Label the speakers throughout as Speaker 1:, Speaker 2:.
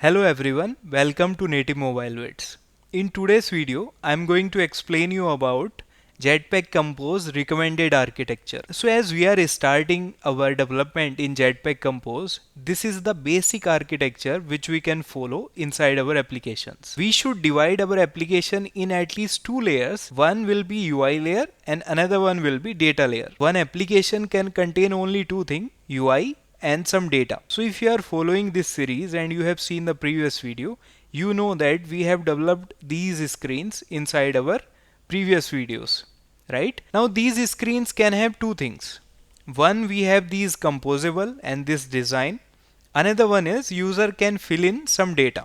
Speaker 1: Hello everyone, welcome to Native Mobile Wits. In today's video, I'm going to explain you about Jetpack Compose recommended architecture. So as we are starting our development in Jetpack Compose, this is the basic architecture which we can follow inside our applications. We should divide our application in at least two layers. One will be UI layer and another one will be data layer. One application can contain only two things, UI and some data. So if you are following this series and you have seen the previous video, you know that we have developed these screens inside our previous videos, right? Now these screens can have two things. One, we have these composable and this design. Another one is user can fill in some data,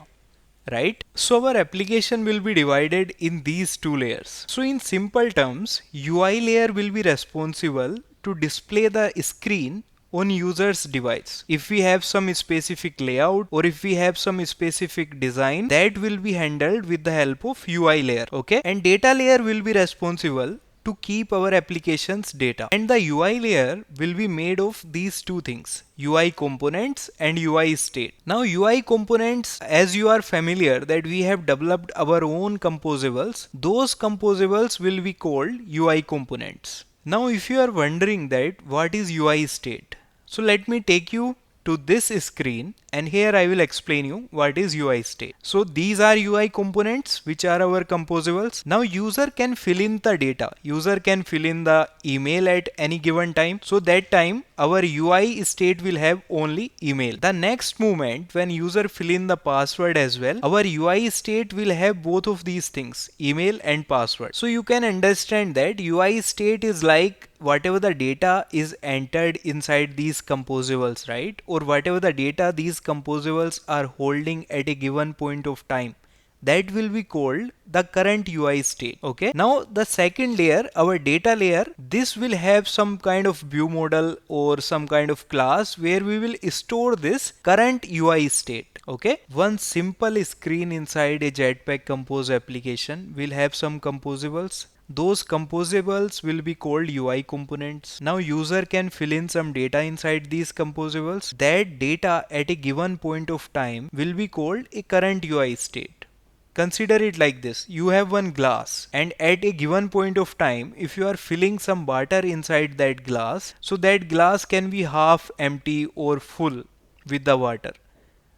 Speaker 1: right? So our application will be divided in these two layers. So in simple terms, UI layer will be responsible to display the screen on user's device. If we have some specific layout or if we have some specific design, that will be handled with the help of UI layer, okay? And data layer will be responsible to keep our application's data. And the UI layer will be made of these two things, UI components and UI state. Now UI components, as you are familiar that we have developed our own composables, those composables will be called UI components. Now if you are wondering that what is UI state, so let me take you to this screen and here I will explain you what is UI state. So these are UI components which are our composables. Now user can fill in the data. User can fill in the email at any given time. So that time our UI state will have only email. The next moment when user fill in the password as well, our UI state will have both of these things, email and password. So you can understand that UI state is like whatever the data is entered inside these composables, right? Or whatever the data these composables are holding at a given point of time, that will be called the current UI state, okay? Now the second layer, our data layer, this will have some kind of view model or some kind of class where we will store this current UI state, okay? One simple screen inside a Jetpack Compose application will have some composables. Those composables will be called UI components. Now user can fill in some data inside these composables. That data at a given point of time will be called a current UI state. Consider it like this. You have one glass and at a given point of time, if you are filling some water inside that glass, so that glass can be half empty or full with the water.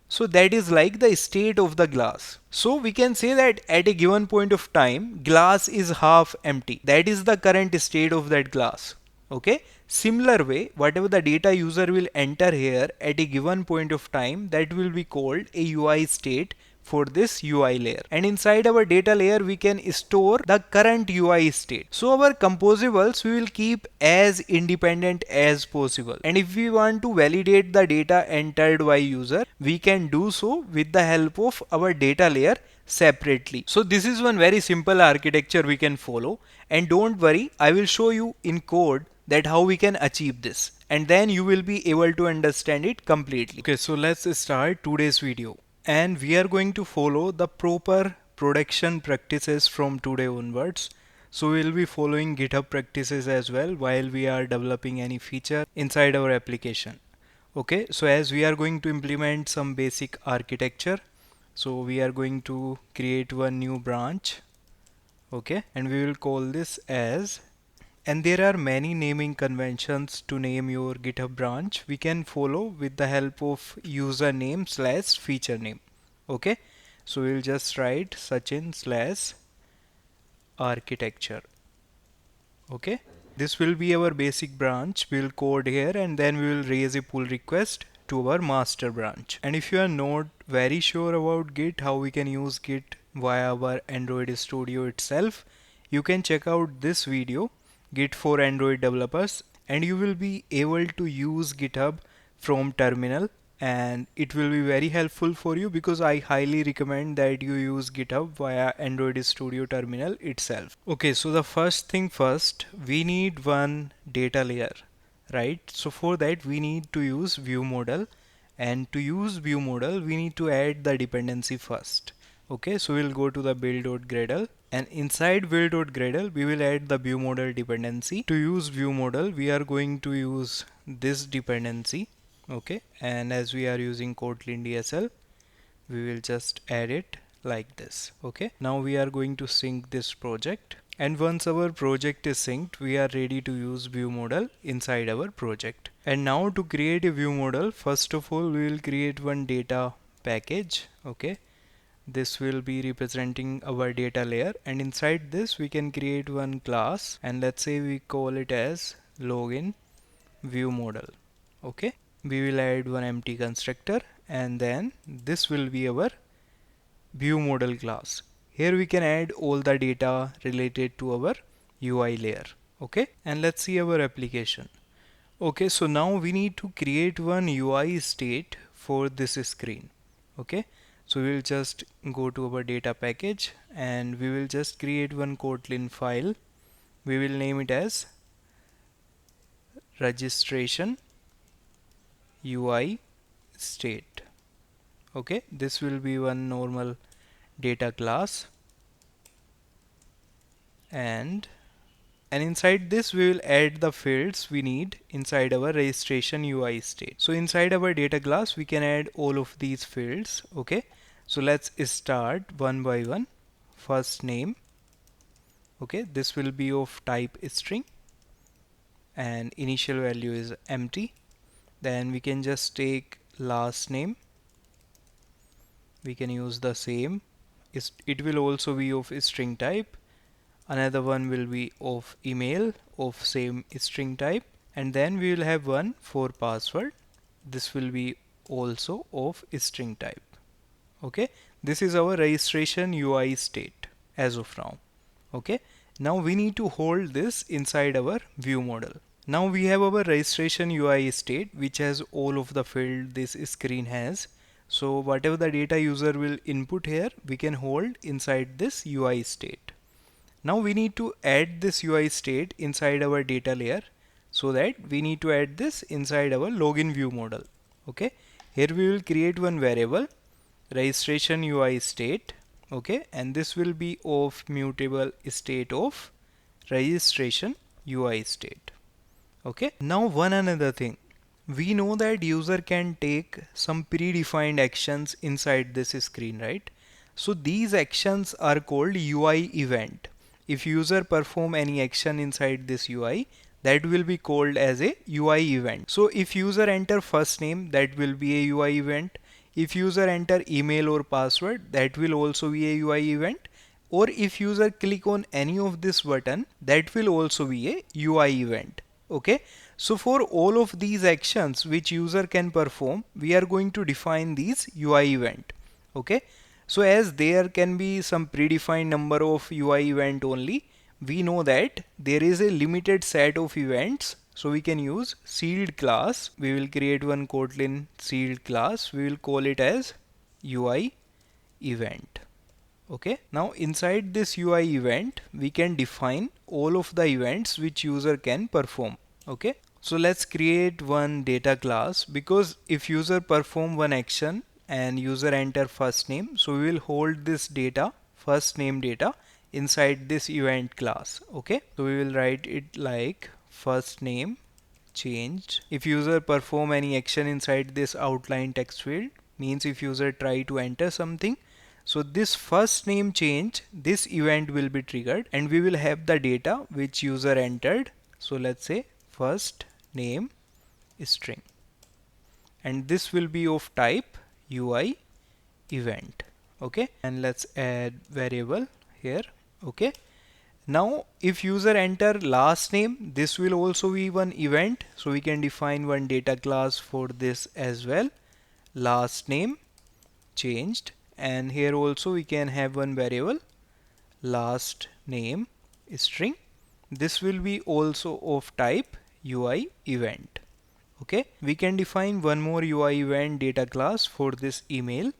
Speaker 1: So that is like the state of the glass. So we can say that at a given point of time, glass is half empty. That is the current state of that glass. Okay. Similar way, whatever the data user will enter here at a given point of time, that will be called a UI state for this UI layer. And inside our data layer, we can store the current UI state. So our composables we will keep as independent as possible. And if we want to validate the data entered by user, we can do so with the help of our data layer separately. So this is one very simple architecture we can follow. And don't worry, I will show you in code that how we can achieve this. And then you will be able to understand it completely. Okay, so let's start today's video. And we are going to follow the proper production practices from today onwards. So we'll be following GitHub practices as well while we are developing any feature inside our application. Okay, so as we are going to implement some basic architecture, so we are going to create one new branch. Okay, and we will call this as, and there are many naming conventions to name your GitHub branch. We can follow with the help of username / feature name. Okay, so we'll just write Sachin / architecture. Okay, this will be our basic branch. We'll code here and then we will raise a pull request to our master branch. And if you are not very sure about Git, how we can use Git via our Android Studio itself, you can check out this video, Git for Android developers, and you will be able to use GitHub from terminal, and it will be very helpful for you because I highly recommend that you use GitHub via Android Studio terminal itself. Okay, so the first thing first, we need one data layer, right? So for that we need to use ViewModel, and to use ViewModel we need to add the dependency first. Okay, so we'll go to the build.gradle, and inside build.gradle we will add the ViewModel dependency. To use ViewModel we are going to use this dependency. Okay, and as we are using Kotlin DSL, we will just add it like this. Okay, now we are going to sync this project, and once our project is synced, we are ready to use ViewModel inside our project. And now to create a ViewModel, first of all we will create one data package. Okay, this will be representing our data layer, and inside this we can create one class, and let's say we call it as login ViewModel. Okay, we will add one empty constructor, and then this will be our ViewModel class. Here we can add all the data related to our UI layer. Okay, and let's see our application. Okay, so now we need to create one UI state for this screen. Okay, so we will just go to our data package, and we will just create one Kotlin file. We will name it as registration UI state. Okay, this will be one normal data class, and inside this we will add the fields we need inside our registration UI state. So inside our data class we can add all of these fields. Okay, so let's start one by one. First name, okay, this will be of type string and initial value is empty. Then we can just take last name, we can use the same, it will also be of string type. Another one will be of email of same string type, and then we will have one for password. This will be also of string type. Okay, this is our registration UI state as of now. Okay, now we need to hold this inside our view model. Now we have our registration UI state which has all of the field this screen has. So whatever the data user will input here, we can hold inside this UI state. Now we need to add this UI state inside our data layer, so that we need to add this inside our login view model. Okay, here we will create one variable registration UI state. Okay, and this will be of mutable state of registration UI state. Okay, now one another thing, we know that user can take some predefined actions inside this screen, right? So these actions are called UI event. If user perform any action inside this UI, that will be called as a UI event. So if user enter first name, that will be a UI event. If user enter email or password, that will also be a UI event. Or if user click on any of this button, that will also be a UI event. Okay, so for all of these actions which user can perform, we are going to define these UI event. Okay, so as there can be some predefined number of UI event only, we know that there is a limited set of events, so we can use sealed class. We will create one Kotlin sealed class, we will call it as UI event. Okay, now inside this UI event we can define all of the events which user can perform. Okay, so let's create one data class, because if user perform one action and user enter first name, so we will hold this data, first name data, inside this event class. Okay, so we will write it like first name changed. If user perform any action inside this outline text field, means if user try to enter something, so this first name change, this event will be triggered, and we will have the data which user entered. So let's say first name string, and this will be of type UI event. Okay, and let's add variable here. Okay, now if user enter last name, this will also be one event, so we can define one data class for this as well, last name changed, and here also we can have one variable last name string. This will be also of type UI event. Okay, we can define one more UI event data class for this email,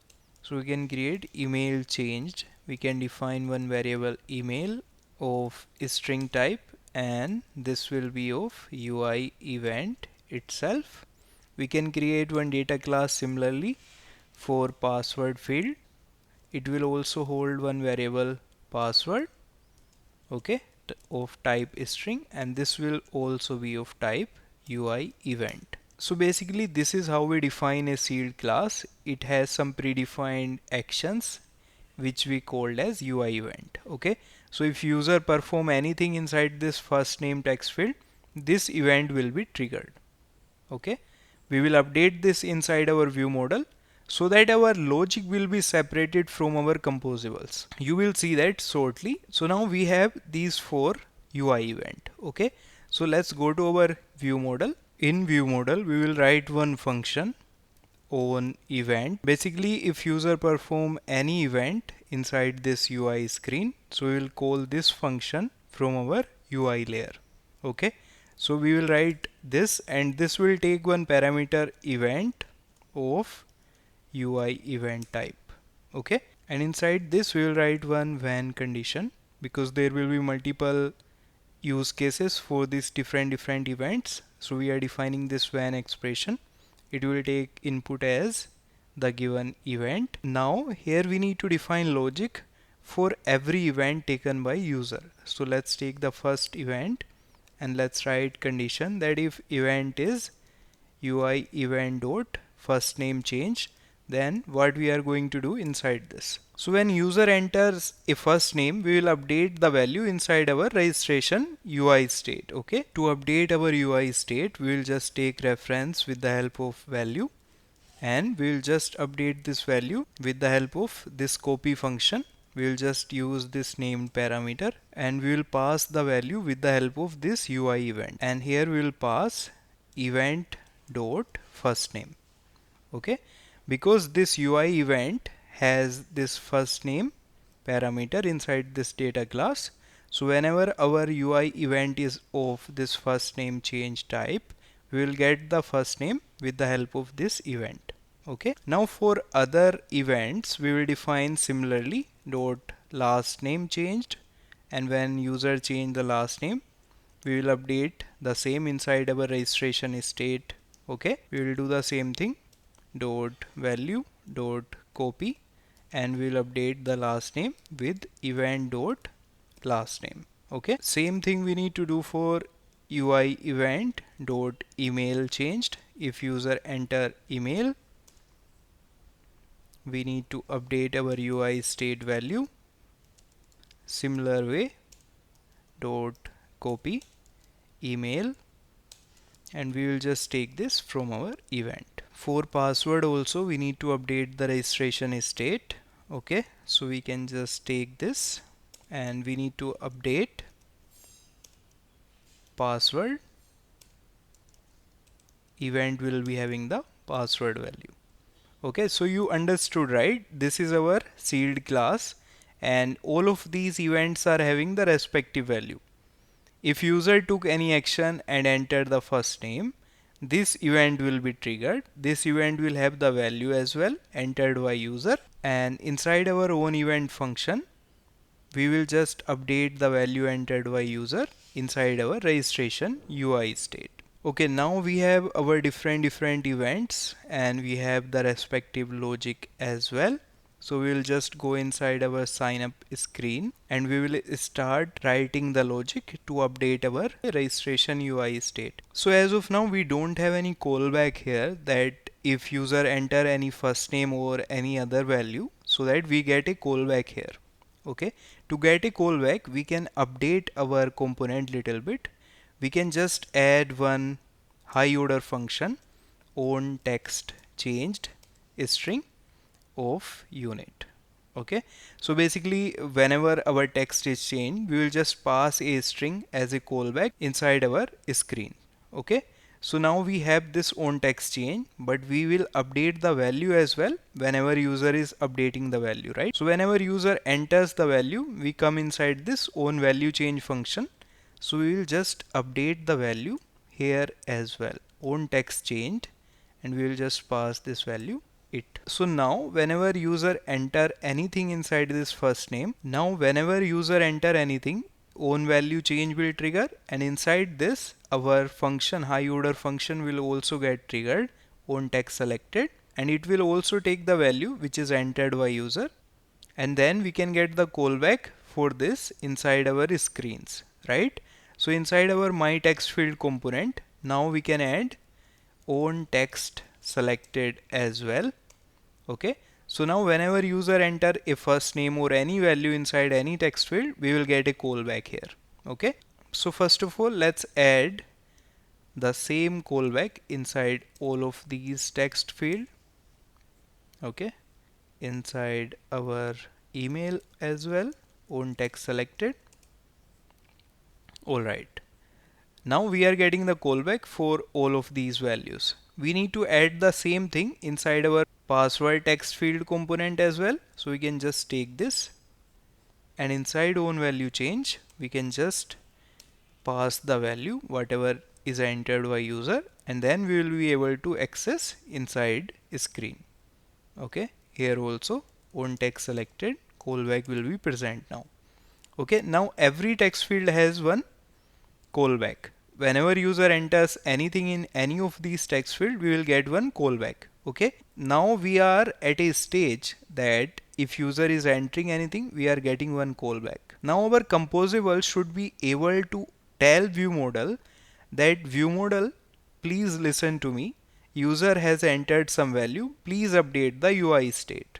Speaker 1: so we can create email changed. We can define one variable email of string type, and this will be of UI event itself. We can create one data class similarly for password field. It will also hold one variable password, okay, of type string, and this will also be of type UI event. So basically this is how we define a seed class. It has some predefined actions which we called as UI event. Okay, so if user perform anything inside this first name text field, this event will be triggered. Okay, we will update this inside our view model so that our logic will be separated from our composables. You will see that shortly. So now we have these four UI event. Okay, so let's go to our view model. In view model we will write one function on event. Basically if user perform any event inside this UI screen, so we will call this function from our UI layer. Okay, so we will write this, and this will take one parameter event of UI event type. Okay, and inside this we will write one when condition, because there will be multiple use cases for these different events. So we are defining this when expression. It will take input as the given event. Now here we need to define logic for every event taken by user. So let's take the first event and let's write condition that if event is UI event dot first name change, then what we are going to do inside this. So when user enters a first name, we will update the value inside our registration UI state. Okay, to update our UI state, we will just take reference with the help of value, and we will just update this value with the help of this copy function. We will just use this named parameter, and we will pass the value with the help of this UI event, and here we will pass event dot first name. Okay, because this UI event has this first name parameter inside this data class, so whenever our UI event is of this first name change type, we will get the first name with the help of this event. Okay, now for other events we will define similarly dot last name changed, and when user change the last name, we will update the same inside our registration state. Okay, we will do the same thing dot value dot copy, and we will update the last name with event dot last name. Okay, same thing we need to do for UI event dot email changed. If user enter email, we need to update our UI state value similar way dot copy email, and we will just take this from our event. For password also we need to update the registration state. Okay, so we can just take this and we need to update password. Event will be having the password value. Okay, so you understood, right? This is our sealed class, and all of these events are having the respective value. If user took any action and entered the first name, this event will be triggered. This event will have the value as well entered by user, and inside our own event function we will just update the value entered by user inside our registration UI state. Okay, now we have our different events and we have the respective logic as well. So we will just go inside our sign up screen and we will start writing the logic to update our registration UI state. So as of now we don't have any callback here that if user enter any first name or any other value, so that we get a callback here. Okay, to get a callback we can update our component little bit. We can just add one high order function on text changed string of unit. Okay, so basically whenever our text is changed, we will just pass a string as a callback inside our screen. Okay, so now we have this on text change, but we will update the value as well whenever user is updating the value, right? So whenever user enters the value, we come inside this on value change function. So we will just update the value here as well on text changed, and we will just pass this value it. So now whenever user enter anything inside this first name, now whenever user enter anything, on value change will trigger, and inside this our function high order function will also get triggered on text selected, and it will also take the value which is entered by user, and then we can get the callback for this inside our screens, right? So inside our my text field component, now we can add own text selected as well. Okay, so now whenever user enter a first name or any value inside any text field, we will get a callback here. Okay, so first of all, let's add the same callback inside all of these text field. Okay, inside our email as well, own text selected. All right, now we are getting the callback for all of these values. We need to add the same thing inside our password text field component as well. So we can just take this, and inside own value change, we can just pass the value whatever is entered by user, and then we will be able to access inside screen. Okay, here also own text selected, callback will be present now. Okay, now every text field has one callback. Whenever user enters anything in any of these text field, we will get one callback. Okay, now we are at a stage that if user is entering anything, we are getting one callback. Now our composable should be able to tell ViewModel that ViewModel, please listen to me. User has entered some value. Please update the UI state.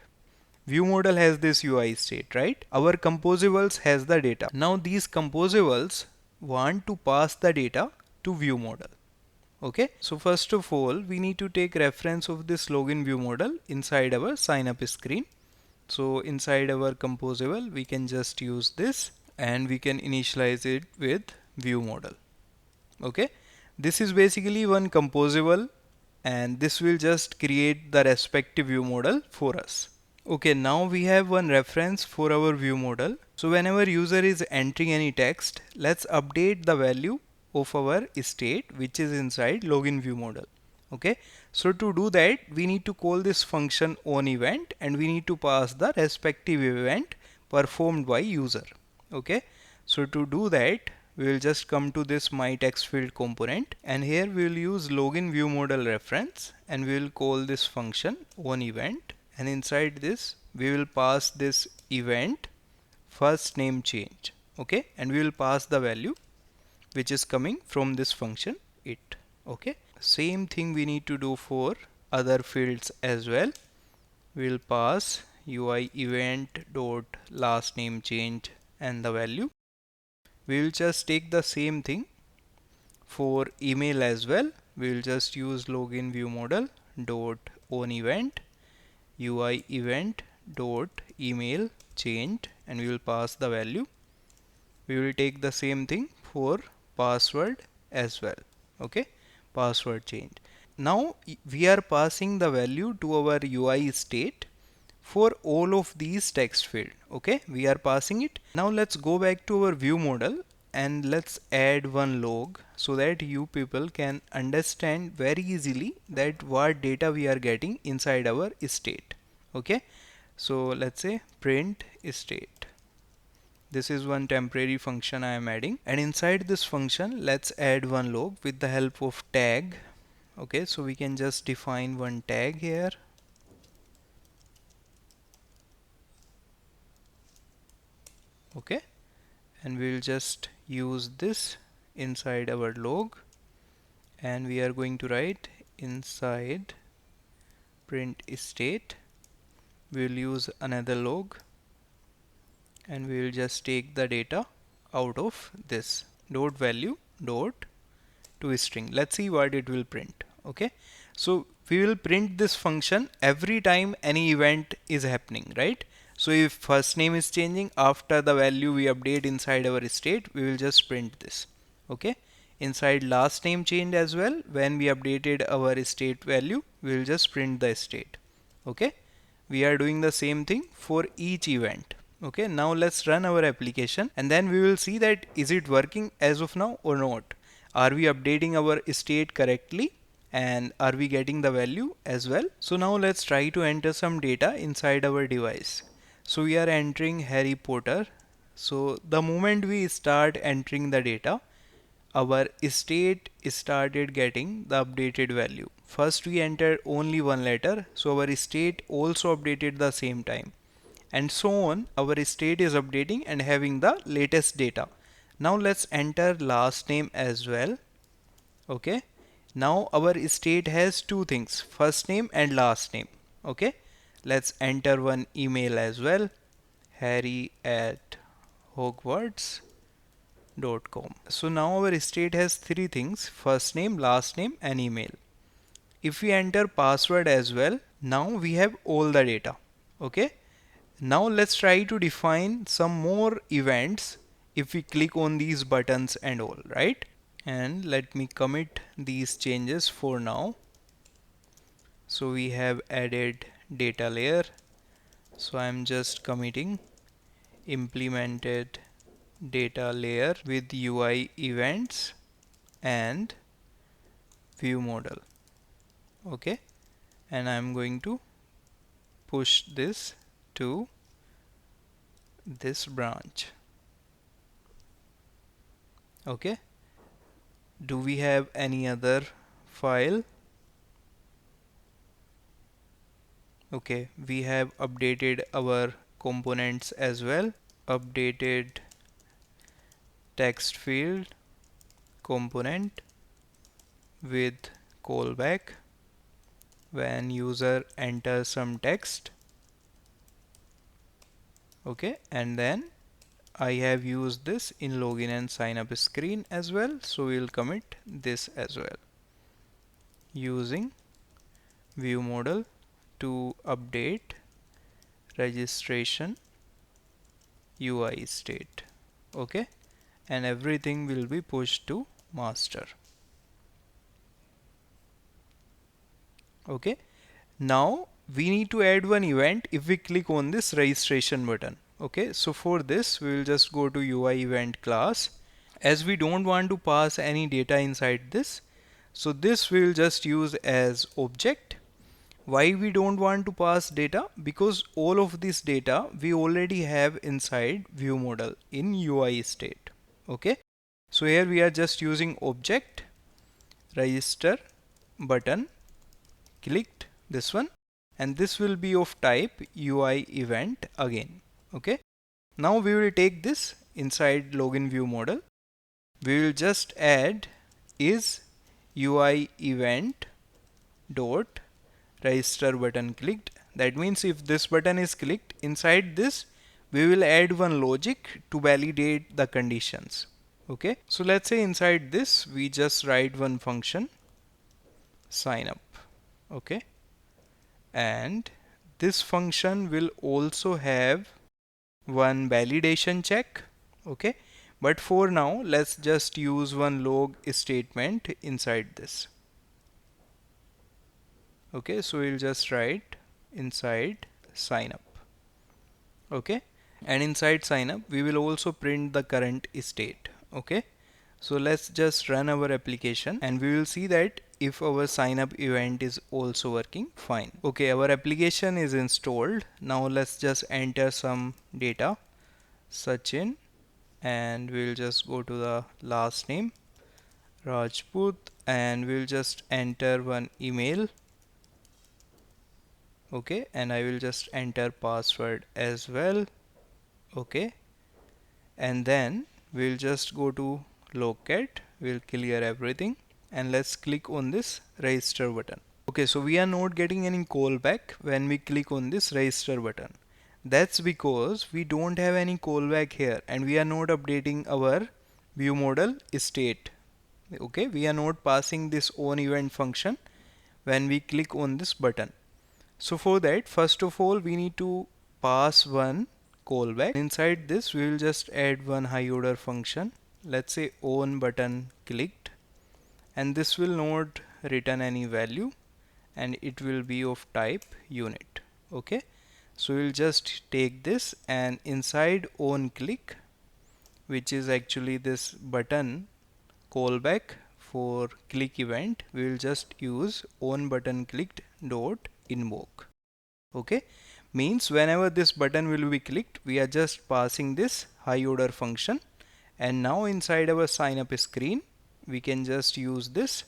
Speaker 1: ViewModel has this UI state, right? Our composables has the data. Now these composables want to pass the data to ViewModel. Okay, so first of all, we need to take reference of this login ViewModel inside our sign up screen. So inside our composable, we can just use this and we can initialize it with ViewModel. Okay, this is basically one composable, and this will just create the respective ViewModel for us. Okay, now we have one reference for our ViewModel. So whenever user is entering any text, let's update the value of our state which is inside login ViewModel. Okay, so to do that, we need to call this function onEvent, and we need to pass the respective event performed by user. Okay, so to do that, we will just come to this my text field component, and here we will use login ViewModel reference, and we will call this function onEvent, and inside this we will pass this event first name change. Okay, and we will pass the value which is coming from this function it. Okay, same thing we need to do for other fields as well. We will pass UI event dot last name change and the value. We will just take the same thing for email as well. We will just use login ViewModel dot on event UI event dot email change, and we will pass the value. We will take the same thing for password as well. Okay, password change. Now we are passing the value to our UI state for all of these text field. Okay, we are passing it. Now let's go back to our ViewModel and let's add one log so that you people can understand very easily that what data we are getting inside our state. Okay, so let's say print state. This is one temporary function I am adding, and inside this function let's add one log with the help of tag. Okay, so we can just define one tag here. Okay, and we'll just use this inside our log, and we are going to write inside print state. We'll use another log, and we will just take the data out of this dot value dot to string. Let's see what it will print. Okay, so we will print this function every time any event is happening, right? So if first name is changing, after the value we update inside our state, we will just print this. Okay, inside last name change as well, when we updated our state value, we will just print the state. Okay, we are doing the same thing for each event. Okay, now let's run our application, and then we will see that is it working as of now or not. Are we updating our state correctly, and are we getting the value as well? So now let's try to enter some data inside our device. So we are entering Harry Potter. So the moment we start entering the data, our state started getting the updated value. First we entered only one letter, so our state also updated the same time, and so on. Our state is updating and having the latest data. Now let's enter last name as well. Okay, Now our state has two things, first name and last name. Okay, let's enter one email as well, harry@hogwarts.com. So now our state has three things, first name, last name and email. If we enter password as well, now we have all the data. Okay, now let's try to define some more events if we click on these buttons and all, right? And let me commit these changes for now. So we have added data layer. So I'm just committing implemented data layer with UI events and view model. Okay, and I'm going to push this to this branch. Okay, do we have any other file? Okay, we have updated our components as well. Updated text field component with callback when user enters some text. Okay, and then I have used this in login and sign up screen as well, so we'll commit this as well using view model to update registration UI state. Okay, and everything will be pushed to master. Okay, now we need to add one event if we click on this registration button. Okay, so for this we will just go to UI event class. As we don't want to pass any data inside this, so this we will just use as object. Why we don't want to pass data? Because all of this data we already have inside view model in UI state. Okay, so here we are just using object register button clicked, this one, and this will be of type UI event again. Okay, now we will take this inside login view model. We will just add is UI event dot register button clicked. That means if this button is clicked, inside this we will add one logic to validate the conditions. Okay, so let's say inside this we just write one function sign up. Okay, and this function will also have one validation check. Okay, but for now let's just use one log statement inside this. Okay, so we'll just write inside sign up. Okay, and inside sign up we will also print the current state. Okay, so let's just run our application and we will see that if our sign up event is also working fine. Okay, our application is installed. Now let's just enter some data, Sachin, and we'll just go to the last name Rajput and we'll just enter one email. Okay, and I will just enter password as well. Okay, and then we'll just go to locate, we'll clear everything and let's click on this register button. Okay, so we are not getting any callback when we click on this register button. That's because we don't have any callback here and we are not updating our view model state. Okay, we are not passing this on event function when we click on this button. So for that, first of all we need to pass one callback. Inside this we will just add one high order function, let's say on button clicked, and this will not return any value and it will be of type unit. Okay, so we'll just take this and inside on click, which is actually this button callback for click event, we will just use on button clicked dot invoke. Okay, means whenever this button will be clicked we are just passing this high order function, and now inside our sign up screen we can just use this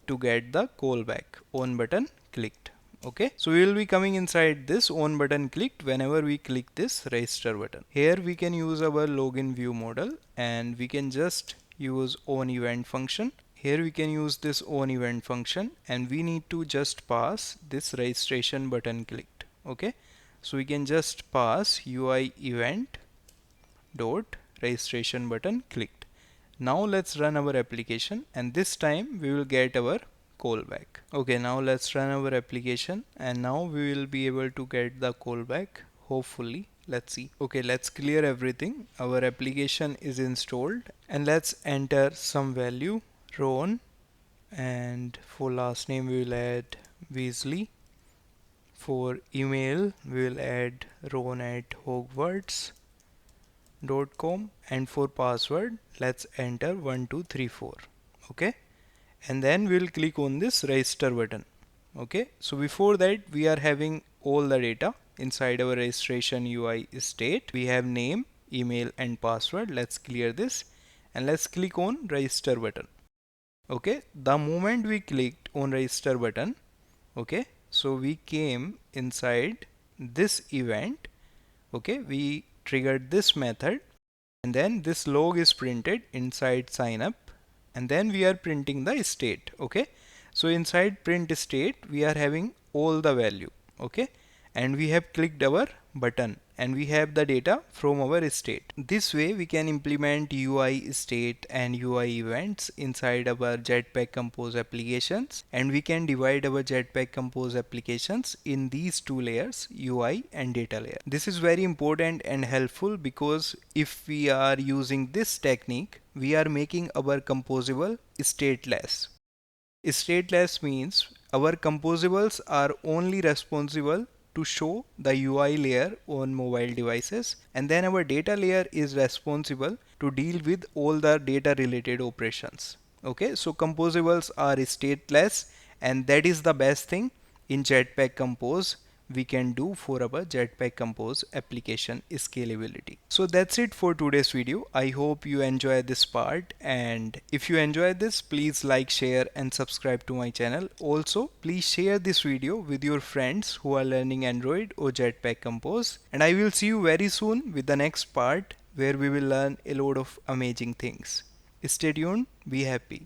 Speaker 1: to get the callback on button clicked. Okay, so we will be coming inside this on button clicked whenever we click this register button. Here we can use our login view model and we can just use on event function. here we can use this onEvent function, and we need to just pass this registration button clicked. Okay, so we can just pass UI event dot registration button clicked. Now let's run our application, and this time we will get our callback. Okay, now let's run our application, and now we will be able to get the callback, hopefully. Let's see. Okay, let's clear everything. Our application is installed, and let's enter some value, Ron, and for last name we will add Weasley. For email we will add ron@hogwarts.com, and for password let's enter 1234. Okay, and then we'll click on this register button. Okay, so before that we are having all the data inside our registration UI state. We have name, email and password. Let's clear this, and let's click on register button. Okay, the moment we clicked on register button, okay, so we came inside this event. Okay, we triggered this method, and then this log is printed inside sign up, and then we are printing the state. Okay, so inside print state we are having all the value. Okay, and we have clicked our button, and we have the data from our state. This way we can implement UI state and UI events inside our Jetpack Compose applications, and we can divide our Jetpack Compose applications in these two layers, UI and data layer. This is very important and helpful, because if we are using this technique, we are making our composable stateless. Stateless means our composables are only responsible to show the UI layer on mobile devices, and then our data layer is responsible to deal with all the data related operations. Okay, so composables are stateless, and that is the best thing in Jetpack Compose we can do for our Jetpack Compose application scalability. So that's it for today's video. I hope you enjoy this part, and if you enjoy this, please like, share and subscribe to my channel. Also, please share this video with your friends who are learning Android or Jetpack Compose, and I will see you very soon with the next part where we will learn a lot of amazing things. Stay tuned, be happy.